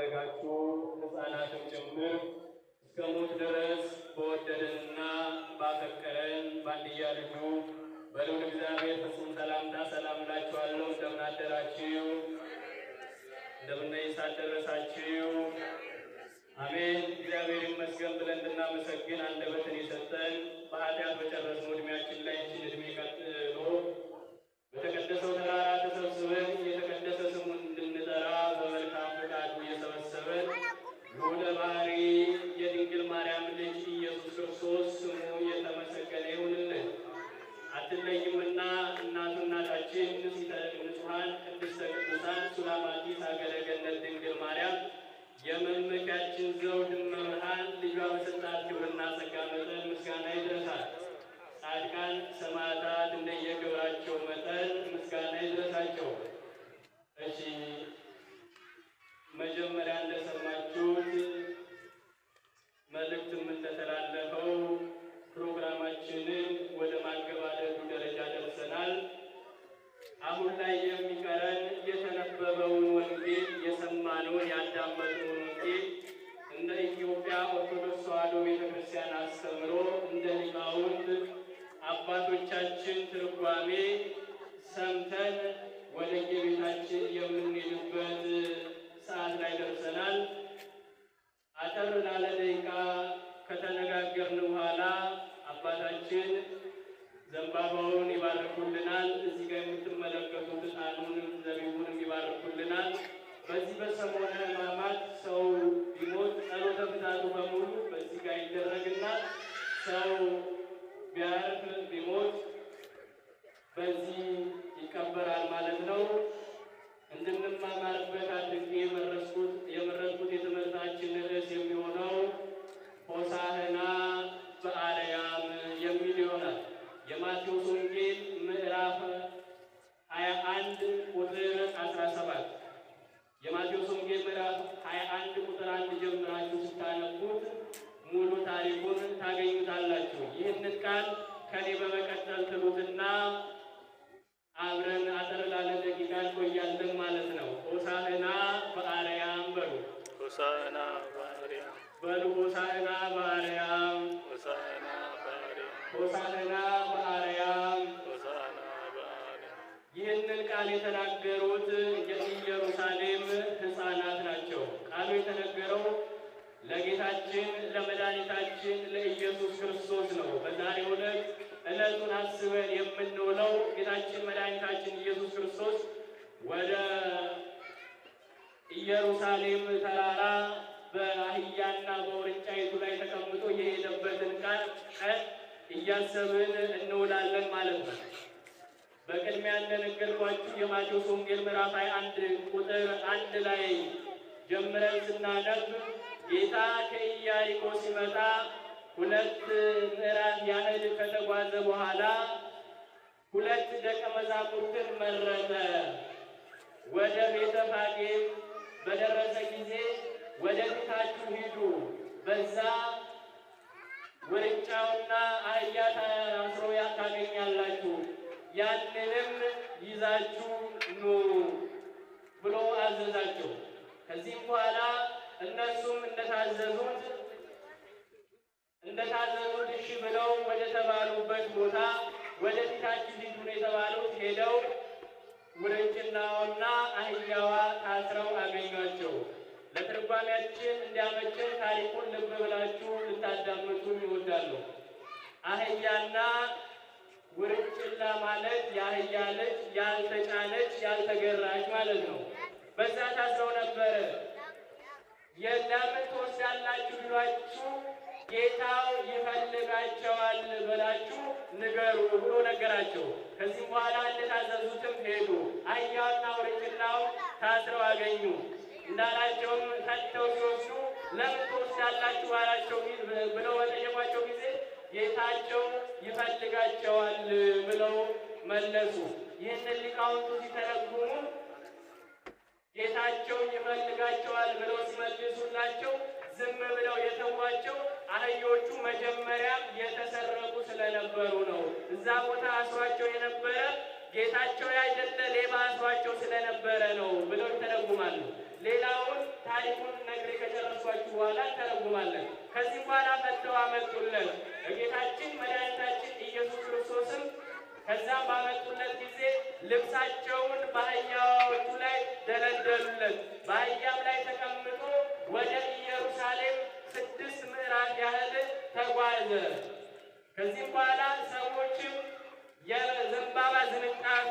ያደረጋችሁ ሕፃናትም ጭምር እስከ ሞት ድረስ በወደደንና ባፈቀረን በአንድያ ልጁ በልዑል እግዚአብሔር ፍጹም ሰላምታ ሰላም እላችኋለሁ። እንደምን አደራችሁ? እንደምን ደረሳችሁ? አሜን። እግዚአብሔር ይመስገን ብለን እንድናመሰግን አንደበትን የሰጠን በኃጢአት በጨረስነው ዕድሜያችን ላይ ይህችን ዕድሜ ቀጥሎ በተቀደሰው ተራራ ተሰብስበን የተቀደሰ ስሙን እንድንጠራ በመልካም ፈቃዱ እየሰበሰበን ልዑለ ባሕርይ የድንግል ማርያም ልጅ ኢየሱስ ክርስቶስ ስሙ የተመሰገነ ይሁንልን። አትለይምና እናቱ እናታችን ንጽሐን ቅድስተ ቅዱሳን ሱላማጢስ ሀገረ ገነት ድንግል ማርያም የመመኪያችን ዘውድ መብርሃን ልጇ በሰጣት ክብርና ጸጋ መጠን ምስጋና ይድረሳል። ጻድቃን ሰማዕታት እንደየክብራቸው መጠን ምስጋና ይድረሳቸው። እሺ፣ መጀመሪያ እንደሰማችሁት መልእክትም እንደተላለፈው ፕሮግራማችንን ወደ ማገባደዱ ደረጃ ደርሰናል። አሁን ላይ የሚቀረን የተነበበውን ወንጌል የሰማነውን ያዳመጥነውን ወንጌል እንደ ኢትዮጵያ ኦርቶዶክስ ተዋሕዶ ቤተክርስቲያን አስተምሮ እንደ ሊቃውንት አባቶቻችን ትርጓሜ ሰምተን ወደ የቤታችን የምንሄድበት ሰዓት ላይ ደርሰናል። አጠር ላለ ደቂቃ ከተነጋገርን በኋላ አባታችን ዘንባባውን ይባርኩልናል። እዚህ ጋር የምትመለከቱት ዕጣኑንም ዘቢቡንም ይባርኩልናል። በዚህ በሰሞነ ሕማማት ሰው ቢሞት ጸሎተ ፍትሐቱ በሙሉ በዚህ ጋር ይደረግና ሰው ቢያርፍ ቢሞት በዚህ ይቀበራል ማለት ነው። እንድንማማርበት አድርጌ የመረጥኩት የትምህርታችን ርዕስ የሚሆነው ሆሳዕና በአርያም የሚል ይሆናል። የማቴዎስ ወንጌል ምዕራፍ 21 ቁጥር 17 የማቴዎስ ወንጌል ምዕራፍ 21 ቁጥር 1 ጀምራችሁ ስታነቡት ሙሉ ታሪኩን ታገኙታላችሁ። ይህንን ቃል ከኔ በመቀጠል ትሉትና አብረን አጠር ላለ ደቂቃ እንቆያለን ማለት ነው። ሆሳዕና በአርያም በሉ። ሆሳዕና በአርያም በሉ። ሆሳዕና በአርያም፣ ሆሳዕና በአርያም፣ ሆሳዕና በአርያም፣ ሆሳዕና በአርያም። ይህንን ቃል የተናገሩት የኢየሩሳሌም ሕፃናት ናቸው። ቃሉ የተነገረው ለጌታችን ለመድኃኒታችን ለኢየሱስ ክርስቶስ ነው። በዛሬው ዕለት ዕለቱን አስበን የምንውለው ጌታችን መድኃኒታችን ኢየሱስ ክርስቶስ ወደ ኢየሩሳሌም ተራራ በአህያና በውርንጫይቱ ላይ ተቀምጦ የሄደበትን ቀን እያሰብን እንውላለን ማለት ነው። በቅድሚያ እንደነገርኳችሁ የማቴዎስ ወንጌል ምዕራፍ 21 ቁጥር 1 ላይ ጀምረን ስናነብ ጌታ ከኢያሪኮ ሲመጣ 2 ምዕራፍ ያህል ከተጓዘ በኋላ 2 ደቀ መዛሙርትን መረጠ። ወደ ቤተ ፋጌም በደረሰ ጊዜ ወደ ፊታችሁ ሂዱ፣ በዛ ውርንጫውና አህያ ታስሮ ታገኛላችሁ፣ ያንንም ይዛችሁ ኑ ብሎ አዘዛቸው። ከዚህም በኋላ እነሱም እንደታዘዙት እሺ ብለው ወደ ተባሉበት ቦታ ወደ ፊታችን ሂዱ ነው የተባሉት። ሄደው ውርንጭላውና አህያዋ ታስረው አገኟቸው። ለትርጓሜያችን እንዲያመችን ታሪኩን ልብ ብላችሁ ልታዳምጡ ይወዳሉ። አህያና ውርንጭላ ማለት የአህያ ልጅ ያልተጫነች ያልተገራች ማለት ነው። በዛ ታስረው ነበረ። ለምን ትወስዳላችሁ ቢሏችሁ ጌታው ይፈልጋቸዋል ብላችሁ ንገሩ ብሎ ነገራቸው። ከዚህ በኋላ እንደታዘዙትም ሄዱ። አህያውና ውርንጭላው ታስረው አገኙ። እንዳላቸውም ከድተው ሲወስዱ ለምን ትወስዳላችሁ ባላቸው ብለው በጠየቋቸው ጊዜ ጌታቸው ይፈልጋቸዋል ብለው መለሱ። ይህንን ሊቃውንቱ ሲተረጉሙ ጌታቸው ይፈልጋቸዋል ብለው ሲመልሱላቸው ዝም ብለው የተዋቸው አህዮቹ መጀመሪያም የተሰረቁ ስለነበሩ ነው። እዛ ቦታ አስሯቸው የነበረ ጌታቸው ያይደለ ሌባ አስሯቸው ስለነበረ ነው ብለው ይተረጉማሉ። ሌላውን ታሪኩን ነግሬ ከጨረስኳችሁ በኋላ እንተረጉማለን። ከዚህ በኋላ መጥተው አመጡልን ጌታችን መድኃኒታችን ኢየሱስ ክርስቶስም። ከዛም ባመጡለት ጊዜ ልብሳቸውን በአህያዎቹ ላይ ደለደሉለት። በአህያም ላይ ተቀምጦ ወደ ኢየሩሳሌም 6 ምዕራፍ ያህል ተጓዘ። ከዚህም በኋላ ሰዎችም የዘንባባ ዝንጣፊ፣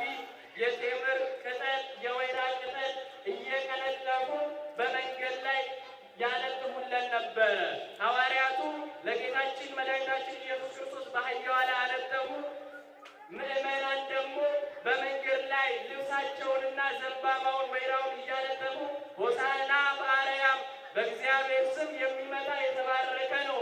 የቴምር ቅጠል፣ የወይራ ቅጠል እየቀነጠፉ በመንገድ ላይ ያነጥፉለን ነበረ። ሐዋርያቱ ለጌታችን መድኃኒታችን ኢየሱስ ክርስቶስ በአህያዋ ላይ አነጠፉ። ምዕመናን ደግሞ በመንገድ ላይ ልብሳቸውንና ዘንባባውን ወይራውን እያነጠፉ ሆሳዕና በአርያም በእግዚአብሔር ስም የሚመጣ የተባረከ ነው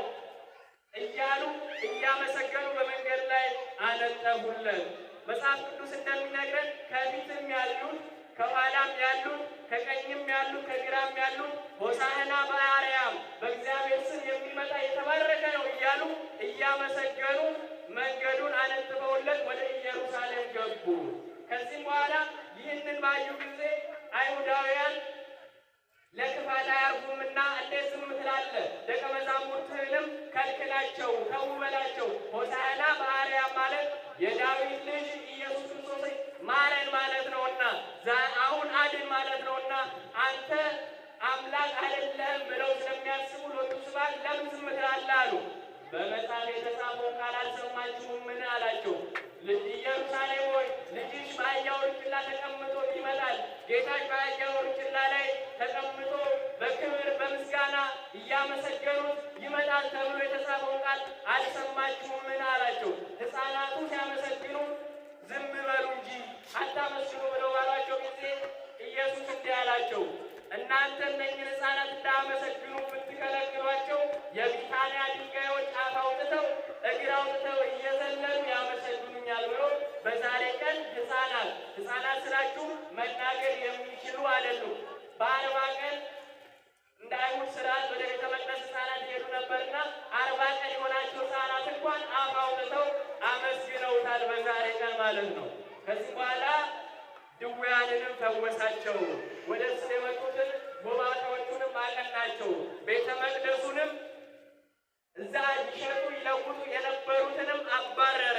እያሉ እያመሰገኑ በመንገድ ላይ አነጠፉለት። መጽሐፍ ቅዱስ እንደሚነግረን ከፊትም ያሉት ከኋላም ያሉት ከቀኝም ያሉት ከግራም ያሉት ሆሳዕና በአርያም በእግዚአብሔር ስም የሚመጣ የተባረከ ነው እያሉ እያመሰገኑ መንገዱን አነጥፈውለት ወደ ኢየሩሳሌም ገቡ። ከዚህም በኋላ ይህንን ባዩ ጊዜ አይሁዳውያን ለክፋት አያርጉምና እንዴት ዝም ትላለህ? ደቀ መዛሙርትህንም ከልክላቸው፣ ተው በላቸው። ሆሳዕና በአርያም ማለት የዳዊት ልጅ ኢየሱስ ክርስቶስ ማረን ማለት ነውና፣ አሁን አድን ማለት ነውና አንተ አምላክ አይደለህም ብለው ስለሚያስቡ ሎቱ ስብሐት ለምን ዝም ትላለህ አሉ። በመጽሐፍ የተጻፈውን ቃል አልሰማችሁምን አላቸው። ኢየሩሳሌም ሆይ ልጅሽ በአህያ ውርንጭላ ተቀምጦ ይመጣል፣ ጌታሽ በአህያ ውርንጭላ ላይ ተቀምጦ በክብር በምስጋና እያመሰገኑት ይመጣል ተብሎ የተጻፈውን ቃል አልሰማችሁምን አላቸው። ሕፃናቱ ሲያመሰግኑ ዝም በሉ እንጂ አታመስግኑ ብለው ባሏቸው ጊዜ ኢየሱስ እንዲህ አላቸው፣ እናንተ እነኝህን ሕፃናት እንዳያመሰግኑ ብትከለክሏቸው የቢታንያ ድንጋዮች አፍ አውጥተው እግር አውጥተው እየዘለሉ ያመሰግኑኛል ብሎ በዛሬ ቀን ሕፃናት ስላችሁ መናገር የሚችሉ አይደሉም። በ40 ቀን እንደ አይሁድ ስርዓት ወደ ቤተ መቅደስ ሕፃናት ይሄዱ ነበርና 40 ቀን የሆናቸው ሕፃናት እንኳን አፍ አውጥተው አመስግነውታል በዛሬ ቀን ማለት ነው። ከዚህ በኋላ ድውያንንም ፈወሳቸው። ወደ እሱ የመጡትን ጎባጣዎቹንም አቀናቸው። ቤተ መቅደሱንም እዛ ይሸጡ ይለውጡ የነበሩትንም አባረረ።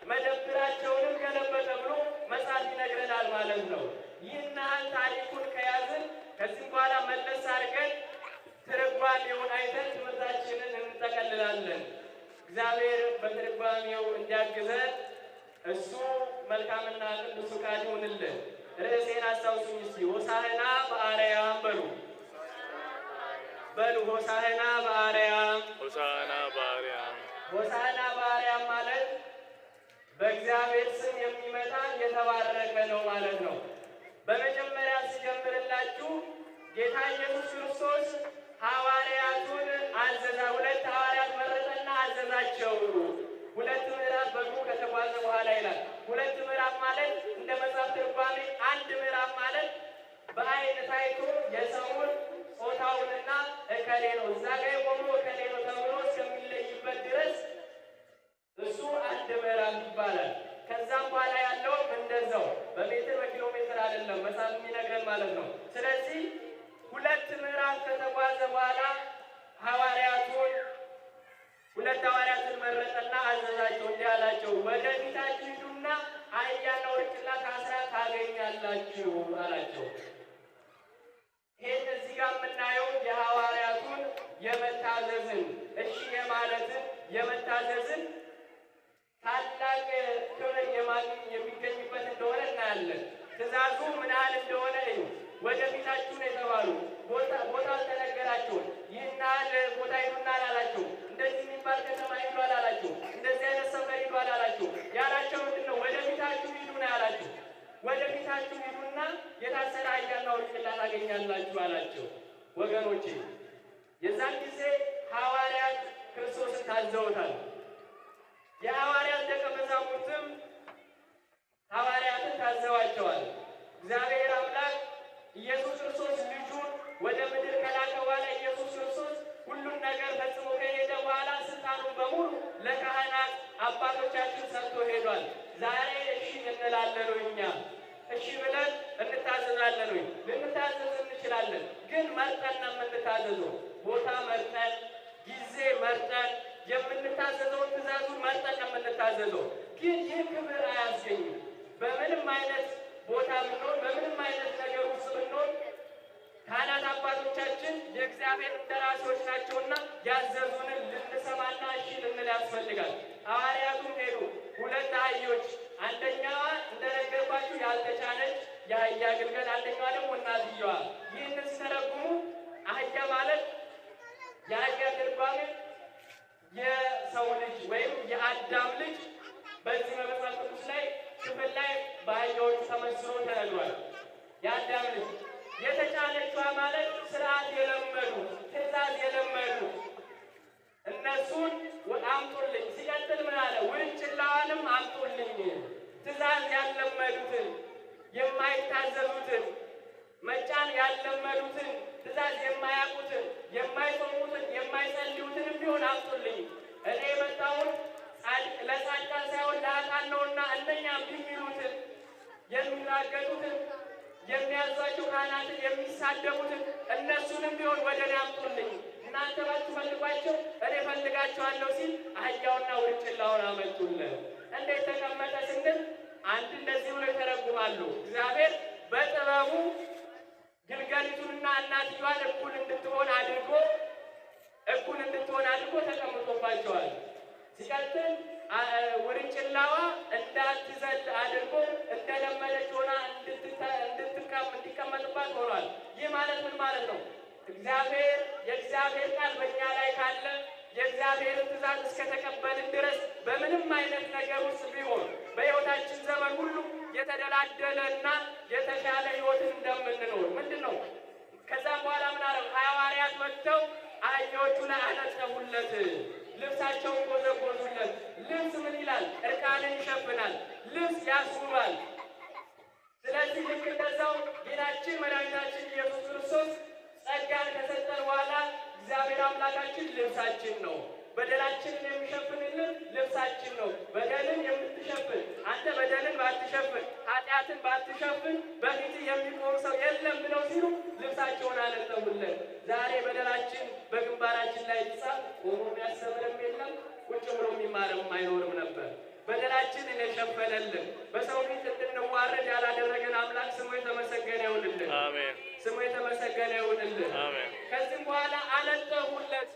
መደብራቸውንም ገለበጠ ብሎ መጽሐፍ ይነግረናል ማለት ነው። ይህን ያህል ታሪኩን ከያዝን ከዚህ በኋላ መለስ አድርገን ትርጓሜውን አይተን ትምህርታችንን እንጠቀልላለን። እግዚአብሔር በትርጓሜው እንዲያግዘን እሱ መልካምና ቅዱስ ፈቃድ ይሁንልን። ርዕሴን አስታውሱኝ እስቲ። ሆሳዕና በአርያም በሉ። ሆሳዕና በአርያም። ሆሳዕና በአርያም። ሆሳዕና በአርያም ማለት በእግዚአብሔር ስም የሚመጣ የተባረከ ነው ማለት ነው። በመጀመሪያ ሲጀምርላችሁ ጌታ ኢየሱስ ክርስቶስ ሐዋርያቱን አዘዛ። 2 ሐዋርያት መረጠና አዘዛቸው። 2 ምዕራፍ በእግሩ ከተጓዘ በኋላ ይላል። 2 ምዕራፍ ማለት እንደ መጽሐፍ ትርጓሜ 1 ምዕራፍ ማለት በአይን ታይቶ የሰውን ጾታውንና እከሌ ነው እዛ ጋ የቆመው እከሌ ነው ተብሎ እስከሚለይበት ድረስ እሱ 1 ምዕራፍ ይባላል። ከዛም በኋላ ያለውም እንደዛው በሜትር በኪሎ ሜትር አይደለም መጽሐፍ የሚነግረን ማለት ነው። ስለዚህ 2 ምዕራፍ ከተጓዘ በኋላ ሐዋርያቱን 2 ሐዋርያትን መረጠና አዘዛቸው። እንዲህ አላቸው፣ ወደፊታችሁ ሂዱና አህያና ውርንጭላ ታስራ ታገኛላችሁ አላቸው። ይህን እዚህ ጋር የምናየው የሐዋርያቱን የመታዘዝን እሺ የማለትን የመታዘዝን ታላቅ ክብር የሚገኝበት እንደሆነ እናያለን። ትእዛዙ ምን ያህል እንደሆነ እዩ። ወደፊታችሁ ነው የተባሉ ቦታ አልተነገራቸውም። ይህን ያህል ቦታ ሂዱና አላላቸው። እንደዚህ የሚባል ከተማ ሂዱ አላላቸው። እንደዚህ አይነት ሰፈር ሂዱ አላላቸው። ያላቸው ምንድን ነው? ወደፊታችሁ ሂዱ ነው ያላቸው። ወደፊታችሁ ሂዱና የታሰረ አህያና ውርንጭላ ታገኛላችሁ አላቸው። ወገኖቼ የዛን ጊዜ ሐዋርያት ክርስቶስን ታዘውታል። የሐዋርያት ደቀ መዛሙርትም ሐዋርያትን ታዘዋቸዋል። እግዚአብሔር አምላክ ኢየሱስ ክርስቶስ ልጁን ወደ ምድር ከላከ በኋላ ኢየሱስ ክርስቶስ ሁሉን ነገር ፈጽሞ ከሄደ በኋላ ስልጣኑን በሙሉ ለካህናት አባቶቻችን ሰጥቶ ሄዷል። ዛሬ እሺ እንላለን ወይ? እኛ እሺ ብለን እንታዘዛለን ወይ? ልንታዘዝ እንችላለን። ግን መርጠን ነው የምንታዘዘው። ቦታ መርጠን፣ ጊዜ መርጠን፣ የምንታዘዘውን ትእዛዙን መርጠን ነው የምንታዘዘው። ግን ይህ ክብር አያስገኝም። በምንም አይነት ቦታ ብንሆን፣ በምንም አይነት ነገር ውስጥ ብንሆን ካህናት አባቶቻችን የእግዚአብሔር እንደራሴዎች ናቸውና ያዘዙንን ልንሰማና እሺ ልንል ያስፈልጋል። ሐዋርያቱም ሄዱ። 2 አህዮች፣ አንደኛዋ እንደነገርኳችሁ ያልተጫነች የአህያ ግልገል፣ አንደኛዋ ደግሞ እናትየዋ። ይህንን ሲተረጉሙ አህያ ማለት የአህያ ትርጓሜ የሰው ልጅ ወይም የአዳም ልጅ በዚህ በመጽሐፍ ቅዱስ ላይ ክፍል ላይ በአህያዎቹ ተመስሎ ተነግሯል። የአዳም ልጅ የተጫነችዋ ማለት ስርዓት የለመዱ ትእዛዝ የለመዱ እነሱን አምጡልኝ። ሲቀጥል ምን አለ? ውርንጭላዋንም አምጡልኝ። ትእዛዝ ያለመዱትን የማይታዘዙትን መጫን ያለመዱትን ትእዛዝ የማያውቁትን የማይጾሙትን የማይጸልዩትን ቢሆን አምጡልኝ። እኔ የመጣሁት ለጻድቃን ሳይሆን ለኃጥአን ነውና እነኛም ቢሚሉትን የሚናገሩትን የሚያዟቸው ካህናትን የሚሳደቡትን እነሱንም ቢሆን ወደ እኔ አምጡልኝ። እናንተ ባትፈልጓቸው እኔ ፈልጋቸዋለሁ ሲል አህያውና ውርንጭላውን አመጡልን። እንዴት ተቀመጠ ስንል አንድ እንደዚህ ብሎ ይተረጉማሉ። እግዚአብሔር በጥበቡ ግልገሊቱንና እናትየዋን እኩል እንድትሆን አድርጎ ተቀምጦባቸዋል። ሲቀጥል ውርንጭላዋ እንዳትዘል አድርጎ እንደለመደች ሆና እንዲቀመጥባት ሆኗል። ይህ ማለት ምን ማለት ነው? የእግዚአብሔር ቃል በእኛ ላይ ካለ የእግዚአብሔርን ትእዛዝ እስከተቀበልን ድረስ በምንም አይነት ነገር ውስጥ ቢሆን በሕይወታችን ዘመን ሁሉ የተደላደለና የተሻለ ሕይወትን እንደምንኖር ምንድን ነው? ከዛም በኋላ ምን አለው? ሐዋርያት መጥተው አህዮቹ ላይ አነጠፉለት፣ ልብሳቸውን ጎዘጎዙለት። ልብስ ምን ይላል? እርቃንን ይሸፍናል፣ ልብስ ያስውባል። ስለዚህ ልክ እንደዛው ጌታችን መድኃኒታችን ኢየሱስ ክርስቶስ ጸጋን ከሰጠን በኋላ እግዚአብሔር አምላካችን ልብሳችን ነው። በደላችንን የሚሸፍንልን ልብሳችን ነው። በደልን የምትሸፍን አንተ በደልን ባትሸፍን ኃጢአትን ባትሸፍን በፊት የሚቆም ሰው የለም ብለው ሲሉ ልብሳቸውን አነጠፉለት። ዛሬ በደላችን በግንባራችን ላይ ቢጻፍ ቆሞ የሚያስተምርም የለም፣ ቁጭ ብሎ የሚማርም አይኖርም ነበር። በደላችንን የሸፈነልን በሰው ፊት እንድንዋረድ ያላደረገን አምላክ ስሙ የተመሰገነ ይሁንልን። አሜን። ስሙ የተመሰገነ ይሁንልን። አሜን። ከዚህም በኋላ አነጠፉለት።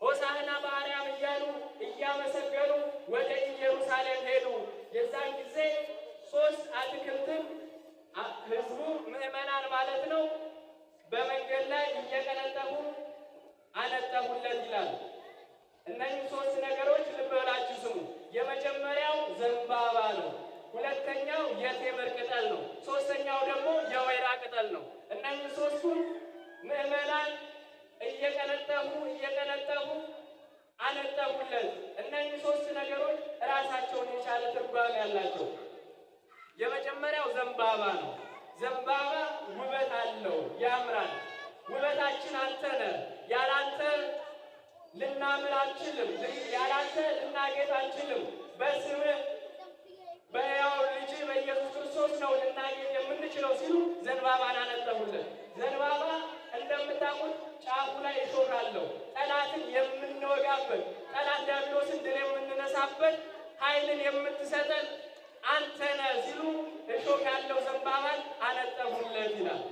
ሆሳዕና በአርያም እያሉ እያመሰገኑ ወደ ኢየሩሳሌም ሄዱ። የዛን ጊዜ 3 አትክልትን ህዝቡ ምዕመናን ማለት ነው በመንገድ ላይ እየቀነጠፉ አነጠፉለት ይላል። እነዚህ 3 ነገሮች ልብ ብላችሁ ስሙ። የመጀመሪያው ዘንባባ ነው። ሁለተኛው የቴምር ቅጠል ነው። ሶስተኛው ደግሞ የወይራ ቅጠል ነው። እነዚህ 3ቱን ምዕመናን እየቀነጠፉ አነጠፉለት። እነዚህ 3 ነገሮች ራሳቸውን የቻለ ትርጓሜ ያላቸው። የመጀመሪያው ዘንባባ ነው። ዘንባባ ውበት አለው፣ ያምራል። ውበታችን አንተ ነህ። ያላንተ ልናምር አንችልም፣ ያላንተ ልናጌጥ አንችልም። በስምህ በሕያው ልጅ በኢየሱስ ክርስቶስ ነው ልናጌጥ የምንችለው ሲሉ ዘንባባን አነጠፉለት። ዘንባባ እንደምታውቁት ጫፉ ላይ እሾህ አለው። ጠላትን የምንወጋበት፣ ጠላት ዲያብሎስን ድል የምንነሳበት ኃይልን የምትሰጠን አንተ ነህ ሲሉ እሾህ ያለው ዘንባባን አነጠፉለት ይላል።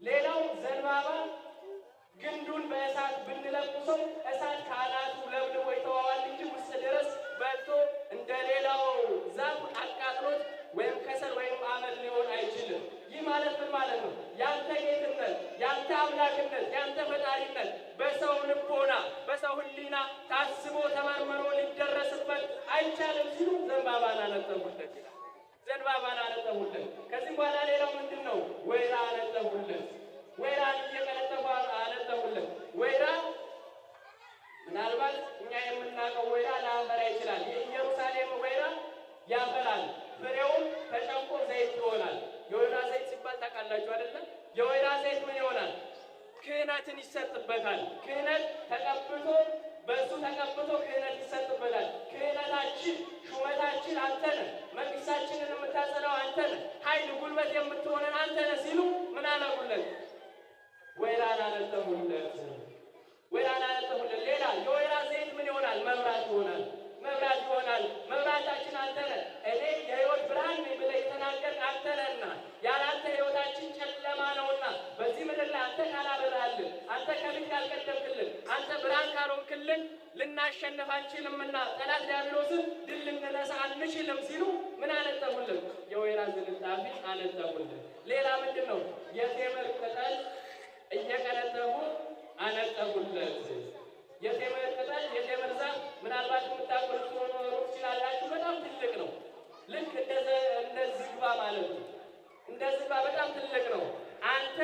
ሌላው ዘንባባ ግንዱን በእሳት ብንለኩሰው እሳት ከአናቱ ለብልቦ ይተዋዋል እንጂ ውስጥ ድረስ በልቶ እንደ ሌላው ዛፍ አቃጥሎት ወይም ከሰል ወይም አመድ ሊሆን አይችልም። ይህ ማለት ምን ማለት ነው? ያንተ ጌትነት፣ ያንተ አምላክነት፣ ያንተ ፈጣሪነት በሰው ልቦና በሰው ሕሊና ታስቦ ተመርምሮ ሊደረስበት አይቻልም ሲሉ ዘንባባን አነጠፉለት ይላል። ዘንባባን አነጠፉለት። ከዚህም በኋላ ሌላው ምንድን ነው? ወይራ አነጠፉለት። ወይራን እየቀነጠፉ አነጠፉለት። ወይራ ምናልባት እኛ የምናውቀው ወይራ ላያፈራ ይችላል። የኢየሩሳሌም ወይራ ያፈራል። ፍሬውም ተጨምቆ ዘይት ይሆናል። የወይራ ዘይት ሲባል ታውቃላችሁ አይደለም? የወይራ ዘይት ምን ይሆናል? ክህነትን ይሰጥበታል። ክህነት ተቀብቶ በእሱ ተቀብቶ ክህነት ይሰጥበታል። ክህነታችን ሹመታችን አንተ ነህ፣ መንግስታችንን የምታጸናው አንተ ነህ፣ ኃይል ጉልበት የምትሆነን አንተ ነህ ሲሉ ምን አለጉለት? ወይራን አነጠፉለት። ወይራን አነጠፉለት። ሌላ የወይራ ዘይት ምን ይሆናል? መብራት ይሆናል። መብራት ይሆናል። መብራታችን አንተ ነህ። እኔ የሕይወት ብርሃን ነኝ ብለህ የተናገርክ አንተ ነህና ያለ አንተ ሕይወታችን ጨለማ ነውና በዚህ ምድር ላይ አንተ ካላበራህልን፣ አንተ ከፊት ካልቀደምክልን፣ አንተ ብርሃን ካልሆንክልን ልናሸንፍ አንችልምና ጠላት ዲያብሎስን ድል ልንነሳ አንችልም ሲሉ ምን አነጠፉልን? የወይራ ዝንጣፊ አነጠፉልን። ሌላ ምንድን ነው? የቴምር ቅጠል እየቀነጠፉ አነጠፉለት። የቴምር ቅጠል የቴምር ዛፍ ምናልባት የምታውቁት ትኖሩ ትችላላችሁ። በጣም ትልቅ ነው። ልክ እንደ ዝግባ ማለት ነው። እንደ ዝግባ በጣም ትልቅ ነው። አንተ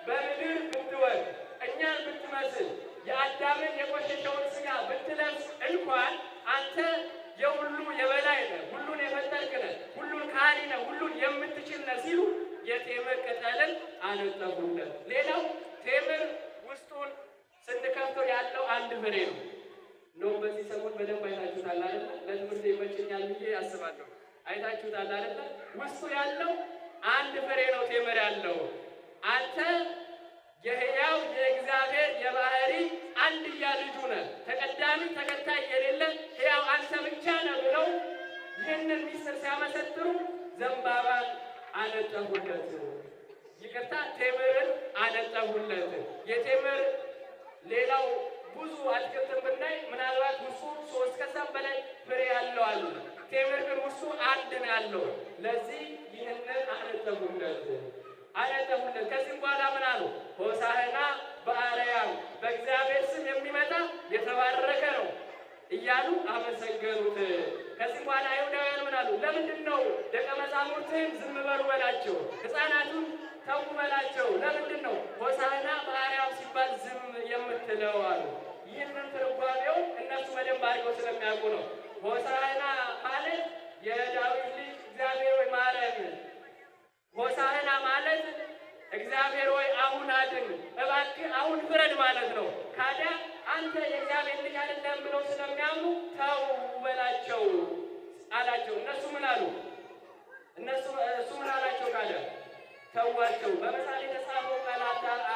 በምድር ብትወድ እኛን ብትመስል የአዳምን የቆሸሸውን ሥጋ ብትለብስ እንኳን አንተ የሁሉ የበላይ ነህ፣ ሁሉን የፈጠርክ ነህ፣ ሁሉን ካህሊ ነህ፣ ሁሉን የምትችል ነህ ሲሉ የቴምር ቅጠልን አነጠፉለት። ሌላው ቴምር ውስጡን ስንከፍተው ያለው አንድ ፍሬ ነው። እንደውም በዚህ ሰሞን በደንብ አይታችሁታል አይደል? ለትምህርት ይመቸኛል ብዬ አስባለሁ። አይታችሁታል አይደል? ውስጡ ያለው አንድ ፍሬ ነው ቴምር ያለው። አንተ የሕያው የእግዚአብሔር የባህሪ አንድያ ልጁ ነህ፣ ተቀዳሚ ተከታይ የሌለ ሕያው አንተ ብቻ ነህ ብለው ይህንን ምስጢር ሲያመሰጥሩ ዘንባባን አነጠፉለት። ይቅርታ፣ ቴምርን አነጠፉለት። የቴምር ሌላው ብዙ አትክልትን ብናይ ምናልባት ውስጡ 3 ከዛም በላይ ፍሬ ያለው አለ። ቴምር ግን ውስጡ አንድ ነው ያለው። ለዚህ ይህንን አነጠፉለት። ከዚህም በኋላ ምን አሉ? ሆሳዕና በአርያም፣ በእግዚአብሔር ስም የሚመጣ የተባረከ ነው እያሉ አመሰገኑት። ከዚህ በኋላ አይሁዳውያን ምን አሉ? ለምንድን ነው ደቀ መዛሙርትህን ዝም በሉ በላቸው፣ ሕፃናቱን ተው በላቸው፣ ለምንድን ነው ሆሳዕና በአርያም ሲባል ዝም የምትለው አሉ። ይህንን ትርጓሜው እነሱ በደንብ አድርገው ስለሚያውቁ ነው። ሆሳዕና ማለት የዳዊት ልጅ እግዚአብሔር ሆይ ማረን፣ ሆሳዕና ማለት እግዚአብሔር ሆይ አሁን አድን፣ እባክህ አሁን ፍረድ ማለት ነው። ካዲያ አንተ የእግዚአብሔር ልጅ አይደለም ብለው ስለሚያምኑ ተው በላቸው አላቸው። እነሱ ምን አሉ? እሱ ምን አላቸው? ካዲያ ተዋቸው። በምሳሌ የተጻፈው ቃል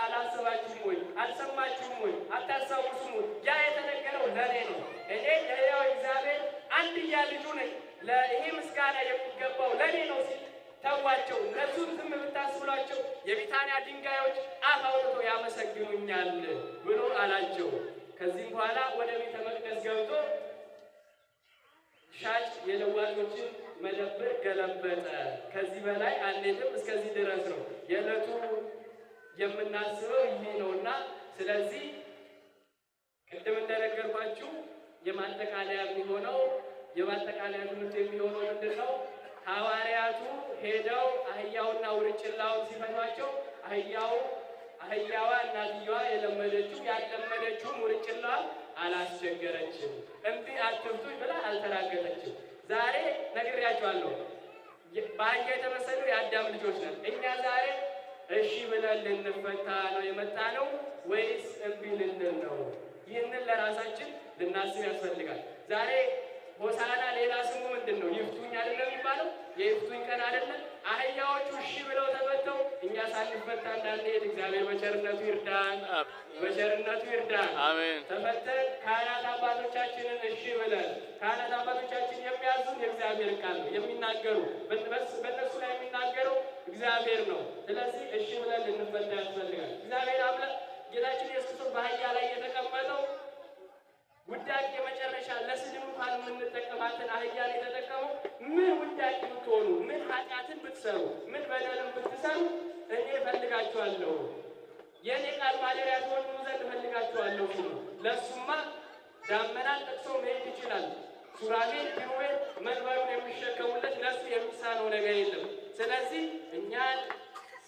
አላሰባችሁም ወይ? አልሰማችሁም ወይ? አታስታውሱም ወይ? ያ የተነገረው ለእኔ ነው። እኔ የሕያው እግዚአብሔር አንድያ ልጁ ነኝ። ለይሄ ምስጋና የሚገባው ለእኔ ነው ሲል ተዋቸው። እነሱን ዝም ብታስብሏቸው የቢታንያ ድንጋዮች አፍ አውጥተው ያመሰግኑኛል ብሎ አላቸው። ከዚህም በኋላ ወደ ቤተ መቅደስ ገብቶ ሻጭ የለዋጮችን መደብር ገለበጠ። ከዚህ በላይ አንሄድም፣ እስከዚህ ድረስ ነው የዕለቱ የምናስበው ይሄ ነውና፣ ስለዚህ ቅድም እንደነገርኳችሁ የማጠቃለያ ትምህርት የሚሆነው ምንድን ነው? ሐዋርያቱ ሄደው አህያውና ውርንጭላውን ሲፈቷቸው አህያዋ እናትየዋ ያለመደችውን ውርንጭላዋ አላስቸገረችም። እምቢ አትፍቱኝ ብላ አልተራገጠችም። ዛሬ ነግሬያቸዋለሁ። በአህያ የተመሰሉ የአዳም ልጆች ነን። እኛ ዛሬ እሺ ብለን ልንፈታ ነው የመጣ ነው ወይስ እምቢ ልንል ነው? ይህንን ለራሳችን ልናስብ ያስፈልጋል። ዛሬ ሆሳዕና ሌላ ስሙ ምንድን ነው? ይፍቱኝ አይደለም የሚባለው? የይፍቱኝ ቀን አይደለም? አህያዎቹ እሺ ብለው ተፈተው እኛ ሳንፈታ እንዳንሄድ እግዚአብሔር በቸርነቱ ይርዳን፣ በቸርነቱ ይርዳን። አሜን። ተፈተን ካህናት አባቶቻችንን እሺ ብለን፣ ካህናት አባቶቻችን የሚያዙን የእግዚአብሔር ቃል ነው የሚናገሩ፣ በእነሱ ላይ የሚናገረው እግዚአብሔር ነው። ስለዚህ እሺ ብለን ልንፈታ ያስፈልጋል። እግዚአብሔር አምላክ ጌታችን ኢየሱስ ክርስቶስ በአህያ ላይ የተቀመጠው ውዳቂ የመጨረሻ ለስድብ እንኳን የምንጠቀማትን አህያን የተጠቀመው ምን ውዳቂ ብትሆኑ፣ ምን ኃጢአትን ብትሰሩ፣ ምን በደልን ብትሰሩ እኔ እፈልጋችኋለሁ፣ የእኔ ቃል ማደሪያ ትሆኑ ዘንድ እፈልጋችኋለሁ ሲሉ፣ ለእሱማ ዳመናን ጠቅሶ መሄድ ይችላል። ሱራፌል ኪሩቤል መንበሩን የሚሸከሙለት ለእሱ የሚሳነው ነገር የለም። ስለዚህ እኛን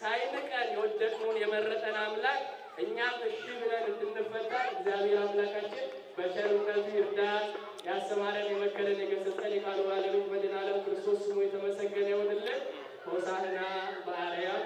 ሳይንቀን የወደድነውን የመረጠን አምላክ እኛም እሺ ብለን እንድንፈታ እግዚአብሔር አምላካችን በቸርነቱ ይርዳን። ያስተማረን የመከረን የገሰጸን የቃሉ ባለቤት መድኃኔዓለም ክርስቶስ ስሙ የተመሰገነ ይሁንልን። ሆሳዕና በአርያም